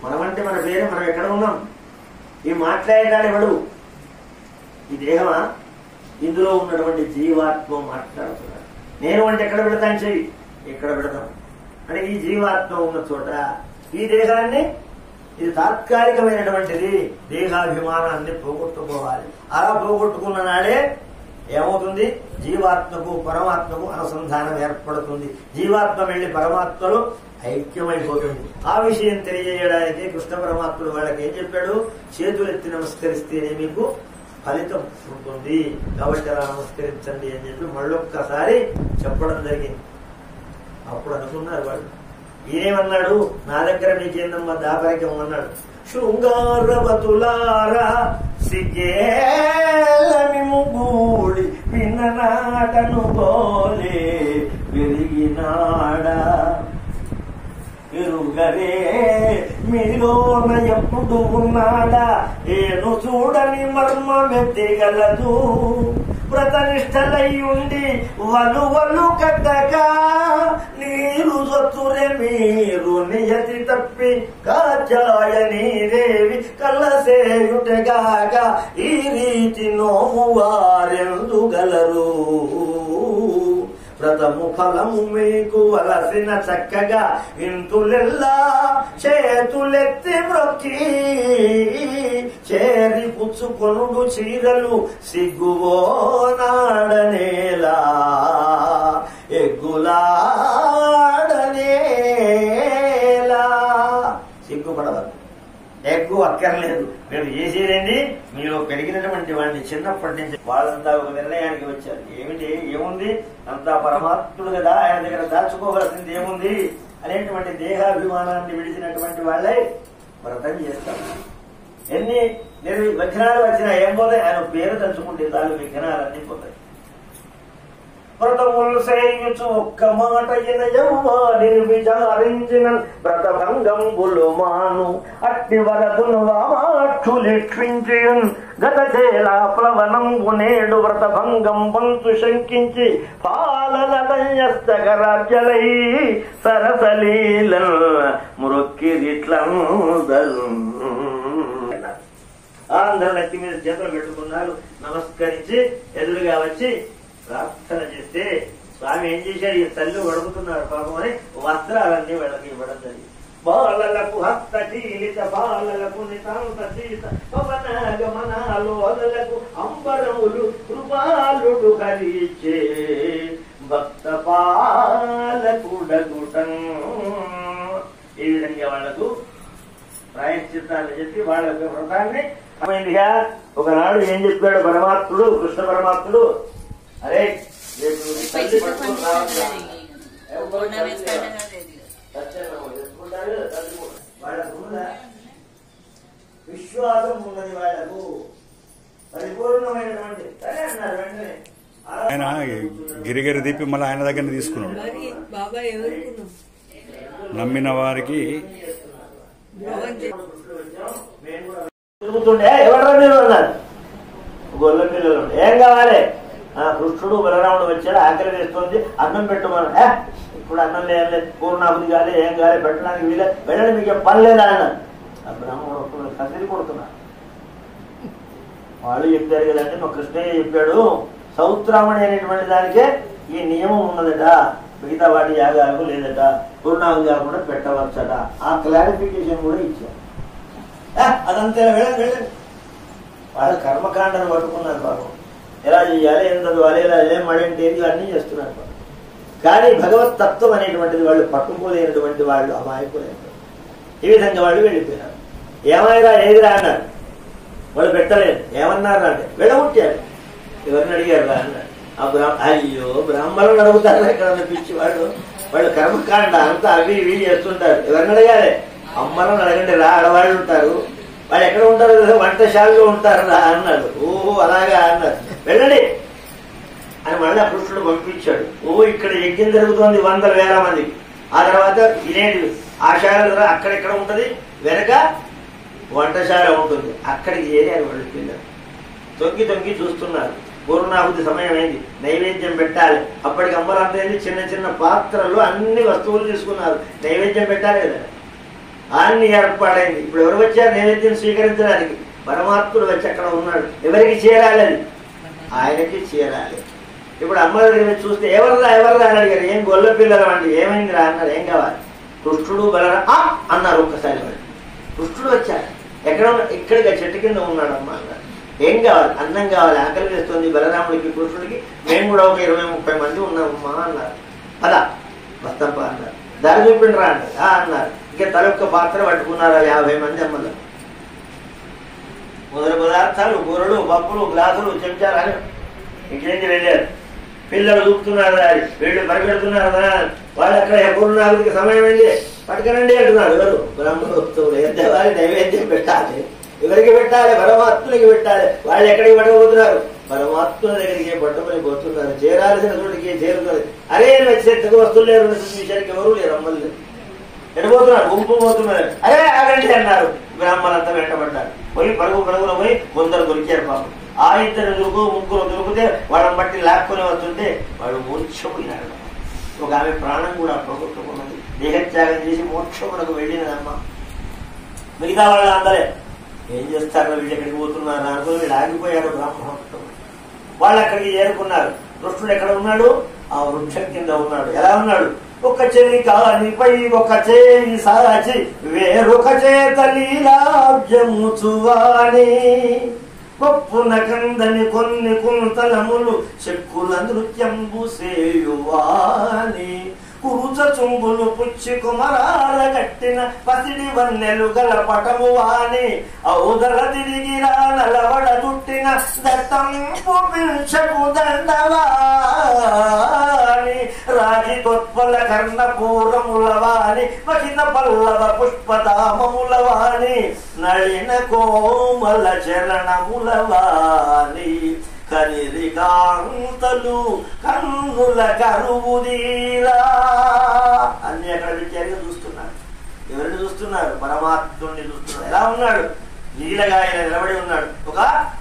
మనమంటే మన పేరు, మనం ఎక్కడ ఉన్నాం? ఈ మాట్లాడేటాడు ఎవడు? ఈ దేహమా? ఇందులో ఉన్నటువంటి జీవాత్మ మాట్లాడుతున్నాడు. నేను అంటే ఎక్కడ పెడతాను? చెయ్యి ఎక్కడ పెడతాం అంటే ఈ జీవాత్మ ఉన్న చోట ఈ దేహాన్ని, ఇది తాత్కాలికమైనటువంటిది, దేహాభిమానాన్ని పోగొట్టుకోవాలి. అలా పోగొట్టుకున్న నాడే ఏమవుతుంది? జీవాత్మకు పరమాత్మకు అనుసంధానం ఏర్పడుతుంది. జీవాత్మ వెళ్లి పరమాత్మలో ఐక్యమైపోతుంది. ఆ విషయం తెలియజేయడానికి కృష్ణ పరమాత్ముడు వాళ్ళకి ఏం చెప్పాడు? చేతులెత్తి నమస్కరిస్తేనే మీకు ఫలితం ఉంటుంది, కాబట్టి అలా నమస్కరించండి అని చెప్పి మళ్ళొక్కసారి చెప్పడం జరిగింది. అప్పుడు అనుకున్నారు వాళ్ళు, ఈయనేమన్నాడు? నా దగ్గర మీకేందమ్మా దాపరికం అన్నాడు. శృంగారవతులారా సిగ్గేలమిముగూడి విన్ననాటను పోలే విరిగినాడా ఎరుగరే మీలోన ఎప్పుడు ఉన్నాడా? ఏను చూడని మర్మమెత్తిగలదు వ్రతనిష్టలయ్యుండి వలువలు కట్టగా నీరు సొత్తురే మీరు నియతి తప్పి కాచాయని దేవి కళ్ళసేయుటగాగా ఈ రీతి నోము వారెందుగలరు? వ్రతము ఫలము మీకు వలసిన చక్కగా ఇంతులెల్లా చేతులెత్తి మ్రొక్కి చేరి పుచ్చుకొనుడు చీరలు సిగ్గువో నాడనేలా ఎగ్గులాడనేలా. సిగ్గుపడవద్దు, ఎగ్గు అక్కర్లేదు. మీరు చేసేదండి, మీరు పెరిగినటువంటి వాడిని చిన్నప్పటి నుంచి వాళ్ళంతా ఒక నిర్ణయానికి వచ్చారు. ఏముంది అంతా పరమాత్ముడు కదా, ఆయన దగ్గర దాచుకోవలసింది ఏముంది అనేటువంటి దేహాభిమానాన్ని విడిచినటువంటి వాళ్ళే వ్రతం చేస్తారు. ఎన్ని విఘ్నాలు వచ్చినా ఏం పోతాయి? ఆయన పేరు తలుచుకుంటే చాలు, విఘ్నాలన్నీ పోతాయి. వ్రతములు సేయుచు ఒక్క మాట ఎనయవ్వారిని విచారించిన వ్రతభంగంబులు మాను అట్టి వరదును వామాక్షులిక్షించియున్ గత చేలా ప్లవనంబు నేడు వ్రతభంగం పంతు శంకించి పాలలయస్తగరాజ్యలై సరసలీలన్ మృక్కిరిట్లందరు అందరూ నెత్తి మీద చేతులు పెట్టుకున్నారు. నమస్కరించి ఎదురుగా వచ్చి ప్రార్థన చేస్తే స్వామి ఏం చేశాడు? ఈ తల్లి వడుకుతున్నారు పాపం అని వస్త్రాలన్నీ వాళ్ళకి ఇవ్వడం జరిగింది. బాలలకు హస్తశీలిత బాలలకు నితాంత సీత పవనగమనాలోదలకు అంబరములు కృపాలుడు హరిచే భక్త పాలకుడగుటం. ఈ విధంగా వాళ్లకు ప్రాయశ్చిత్తాన్ని చెప్పి వాళ్ళ వ్రతాన్ని అమైందిగా. ఒకనాడు ఏం చెప్పాడు పరమాత్ముడు, కృష్ణ పరమాత్ముడు? అరే విశ్వాసం ఉన్నది వాళ్లకు పరిపూర్ణమైనటువంటి. సరే అన్నారు వెంటనే. ఆయన గిరిగిరి దీపి మళ్ళీ ఆయన దగ్గర తీసుకున్నాడు. నమ్మిన వారికి తిరుగుతుండే ఎవరు మీరు అన్నారు. గొల్ల పిల్లలు ఏం కావాలి? కృష్ణుడు బలరాముడు వచ్చాడు, ఆకలి వేస్తుంది, అన్నం పెట్టమను. ఇప్పుడు అన్నం లేదు, పూర్ణాహుతి కాలే, ఏం కాలే, పెట్టడానికి వీలే, వెళ్ళండి, మీకు పని లేదా అన్నారు. ఆ బ్రాహ్మణుడు కసిరి కొడుతున్నారు. వాళ్ళు చెప్పారు కదండి, మా కృష్ణయ్య చెప్పాడు సౌత్రామణి అనేటువంటి దానికే ఈ నియమం ఉన్నదట, మిగతా వాటి యాగాలకు లేదట, పూర్ణాహుతి కాకుండా పెట్టవచ్చట. ఆ క్లారిఫికేషన్ కూడా ఇచ్చారు. అదంతా వెళ్ళండి వెళ్ళండి. వాళ్ళ కర్మకాండను పట్టుకున్నారు పాపం. ఎలా చేయాలి, ఏం చదవాలి, ఎలా ఏం మడంటే ఇవన్నీ చేస్తున్నారు. కానీ భగవత్ తత్వం అనేటువంటిది వాళ్ళు పట్టుకోలేనటువంటి వాళ్ళు, అమాయకులైనటువంటి. ఈ విధంగా వాళ్ళు వెళ్ళిపోయినారు. ఏమైనా ఏదిరా అన్నారు. వాళ్ళు పెట్టలేదు. ఏమన్నారు అంటే వెళ్ళగొట్టారు. ఎవరిని అడిగారు రా అన్నారు. అయ్యో బ్రాహ్మణులు అడుగుతారు ఇక్కడ పిచ్చి వాళ్ళు. వాళ్ళు కర్మకాండ అంతా అవి ఇవి చేస్తుంటారు. ఎవరిని అడగాలి? అమ్మలను అడగండి రా, ఆడవాళ్ళు ఉంటారు, వాళ్ళు ఎక్కడ ఉంటారు కదా, వంటశాలలో ఉంటారు రా అన్నాడు. ఓహో అలాగా అన్నారు. వెళ్ళండి అని మళ్ళీ కృష్ణుడు పంపించాడు. ఇక్కడ యజ్ఞం జరుగుతోంది 100,000 మందికి. ఆ తర్వాత ఇదేంటి ఆశాల అక్కడెక్కడ ఉంటది, వెనక వంటశాల ఉంటుంది, అక్కడికి చేరారు వాళ్ళు. పిల్లలు తొంగి తొంగి చూస్తున్నారు. పూర్ణాహుతి సమయం అయింది, నైవేద్యం పెట్టాలి. అప్పటికి అమ్మలంతా చిన్న చిన్న పాత్రలు అన్ని వస్తువులు తీసుకున్నారు. నైవేద్యం పెట్టాలి కదా. అన్ని ఏర్పాటైంది. ఇప్పుడు ఎవరు వచ్చారు నైవేద్యం స్వీకరించడానికి? పరమాత్ముడు వచ్చి అక్కడ ఉన్నాడు. ఎవరికి చేరాలి? అది ఆయనకి చేరాలి. ఇప్పుడు అమ్మ దగ్గర చూస్తే ఎవర్రా అని అడిగారు. ఏం గొల్ల పిల్లలు అండి, ఏమైందిరా అన్నారు. ఏం కావాలి? కృష్ణుడు బలరా అన్నారు. ఒక్కసారి వాడు కృష్ణుడు వచ్చాడు. ఎక్కడ ఇక్కడికి చెట్టు కింద ఉన్నాడు అమ్మ అన్నారు. ఏం కావాలి? అన్నం కావాలి, ఆకలి వేస్తుంది బలరాముడికి కృష్ణుడికి. మేము కూడా ఒక 20-30 మంది ఉన్నామమ్మా అన్నారు. అలా వస్తప్ప అన్నారు. దారి చూపిండ్రా అన్నారు. అన్నారు. ఇంకా తలొక్క పాత్ర పట్టుకున్నారు 50 మంది అమ్మలు. మొదటి పదార్థాలు కూరలు, పప్పులు, గ్లాసులు, చెంచాలు అని ఇంకేంటి వెళ్ళారు. పిల్లలు చూపుతున్నారు, దారి వీళ్ళు పరిగెడుతున్నారు. వాళ్ళు అక్కడ పూర్ణాహుతికి సమయం వెళ్ళి పట్టుకరండి అంటున్నారు. ఎవరు? బ్రహ్మోత్సవులు. వారి నైవేద్యం పెట్టాలి. ఎవరికి పెట్టాలి? పరమాత్మకి పెట్టాలి. వాళ్ళు ఎక్కడికి పట్టుకుపోతున్నారు? పరమాత్మ దగ్గరికి పట్టుకొని పోతున్నారు. చేరాల్సిన చోటికి చేరుతుంది. అరే చెత్తకు వస్తువులు లేరు, విషయానికి ఎవరు లేరు, అమ్మలు లేరు. ఎడిపోతున్నారు, గుంపు పోతున్నారు. అరే ఆగండి అన్నారు. బ్రాహ్మణంతా వెంటబడ్డారు. పోయి పరుగున పోయి కొందరు దొరికారు. పాపం ఆ 2 ముగ్గురు దొరికితే వాళ్ళని బట్టి లాక్కొని వస్తుంటే వాడు మూర్ఛపోయినాడు. ఒక ఆమె ప్రాణం కూడా పోగొట్టుకున్నది. దేహత్యాగం చేసి మోక్షమునకు వెళ్ళినదమ్మా. మిగతా వాళ్ళ అందరే ఏం చేస్తారో, వీళ్ళు ఎక్కడికి పోతున్నారు అనుకుని వీళ్ళు ఆగిపోయారు. బ్రాహ్మణోత్తముడు వాళ్ళు అక్కడికి చేరుకున్నారు. కృష్ణుడు ఎక్కడ ఉన్నాడు? ఆ వృక్షం కింద ఉన్నాడు. ఎలా ఉన్నాడు? ఒక చెవి కానిపై ఒక చేయి సాచి వేరొక చేత లీలాబ్జముచువాని కొప్పున కందని కొన్ని కుంతలములు చెక్కుల నృత్యంబు సేయువాని కురుచ చుంబులు పుచ్చి కుమరాల గట్టిన పసిడి వన్నెలు గల పటము వాని ఔదల తిరిగిరా నలవడ చుట్టిన దట్టంపు పిల్చపు దండవాని రాజి తొత్పల కర్ణపూరములవాని మహిత పల్లవ పుష్పధామములవాని నళిన కోమల చరణములవాని కనిరికాంతలు కన్నుల కరువుదీరా అన్ని అక్కడ విద్యార్థిగా చూస్తున్నారు. ఎవరిని చూస్తున్నారు? పరమాత్ముడిని చూస్తున్నారు. ఎలా ఉన్నాడు? నీలగా ఆయన నిలబడి ఉన్నాడు. ఒక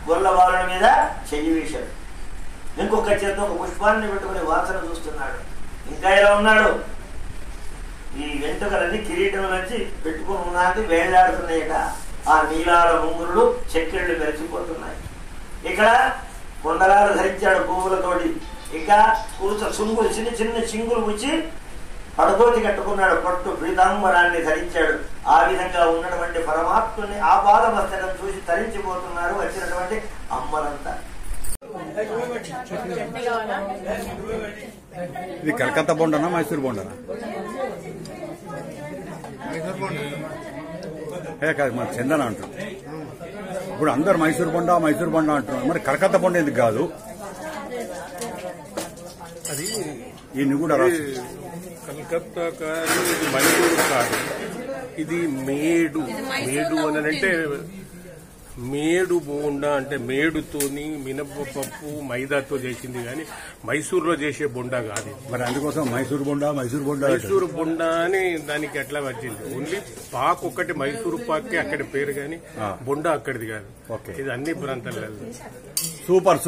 గొల్ల బాలుని మీద చెయ్యి వేశాడు. ఇంకొక చేత ఒక పుష్పాన్ని పెట్టుకుని వాసన చూస్తున్నాడు. ఇంకా ఎలా ఉన్నాడు? ఈ వెంట్రుకలన్నీ కిరీటం నుంచి పెట్టుకుని ఉన్నది వేళ్లాడుతున్నాయట. ఆ నీలాల ముంగురుడు చెక్కిళ్ళు మెరిచిపోతున్నాయి. ఇక్కడ కొండలాలు ధరించాడు పువ్వులతోటి. ఇక కూర్చో చుంగులు చిన్న చిన్న చింగులు ముచ్చి పడతోటి కట్టుకున్నాడు. పట్టు పీతాంబరాన్ని ధరించాడు. ఆ విధంగా ఉన్నటువంటి పరమాత్ముని ఆ పాదమస్తకం చూసి తరించిపోతున్నారు వచ్చినటువంటి అమ్మలంతా. ఇది కలకత్తా బొండనా మైసూర్ బొండనా? కాదు, మన చందన అంటారు. ఇప్పుడు అందరు మైసూర్ బొండ అంటున్నారు. మరి కలకత్తా బొండ ఎందుకు కాదు? అది ఈయన కూడా కలకత్తా కాదు, ఇది మైసూరు కాదు. ఇది మేడు అని అంటే మేడు బోండా అంటే మేడుతోని మినపప్పు మైదాతో చేసింది. కానీ మైసూరులో చేసే బొండా కాదు. మరి అందుకోసం మైసూర్ బొండా మైసూరు బొండా అని దానికి ఎట్లా వచ్చింది. ఓన్లీ పాక్ ఒకటి మైసూరు పాక్కి అక్కడి పేరు, కానీ బొండా అక్కడిది కాదు. ఇది అన్ని ప్రాంతాలు. సూపర్.